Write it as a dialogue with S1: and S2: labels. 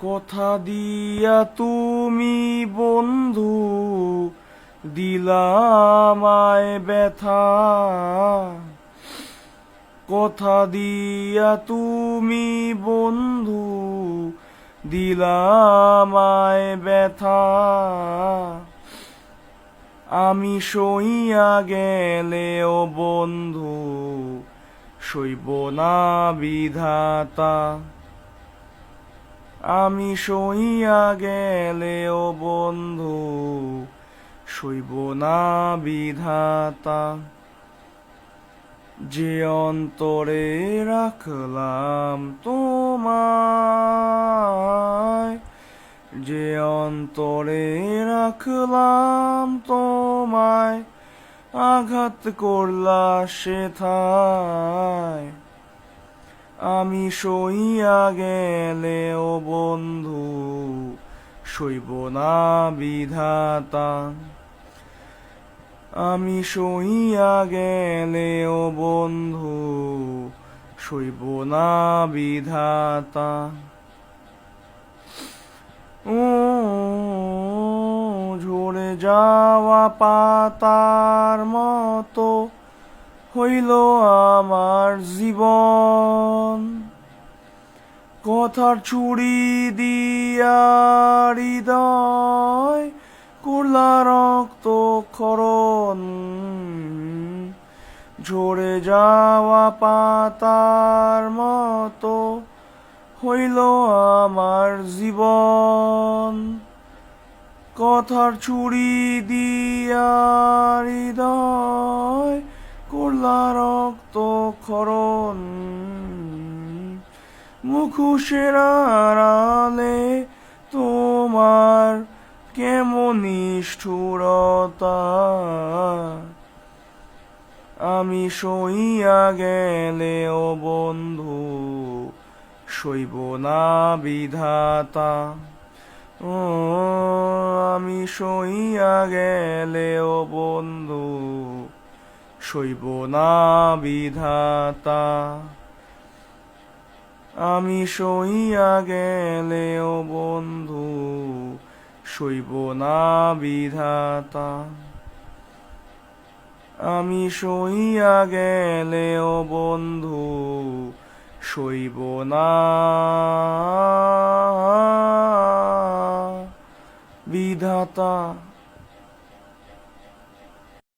S1: কথা দিয়া তুমি বন্ধু দিলামায় ব্যথা, কথা দিয়া তুমি বন্ধু দিলামায় ব্যথা। আমি সইয়া গেলেও বন্ধু সইব না বিধাতা। আমি সইয়া গেলেও বন্ধু সইব না বিধাতা। যে অন্তরে রাখলাম তোমায়, যে অন্তরে রাখলাম তোমায়, আঘাত করলা সেথায়। আমি সইয়া গেলেও বন্ধু সইব না বিধাতা। আমি সইয়া গেলেও বন্ধু সইব না বিধাতা। ও ঝরে যাওয়া পাতার মতো হইল আমার জীবন, কথার ছুরি দিয়া হৃদয় করলা রক্ত ক্ষরণ। ঝরে যাওয়া পাতার মতো হইল আমার জীবন, কথার ছুরি দিয়া হৃদয় করলা রক্ত ক্ষরণ। মুখোশের আড়ালে তোমার কেমন নিষ্ঠুরতা। আমি সইয়া গেলেও বন্ধু সইব না বিধাতা। ও আমি সইয়া গেলেও বন্ধু সইব না বিধাতা। আমি সইয়া গেলেও বন্ধু সইব না বিধাতা। আমি সইয়া গেলেও বন্ধু সইব না বিধাতা।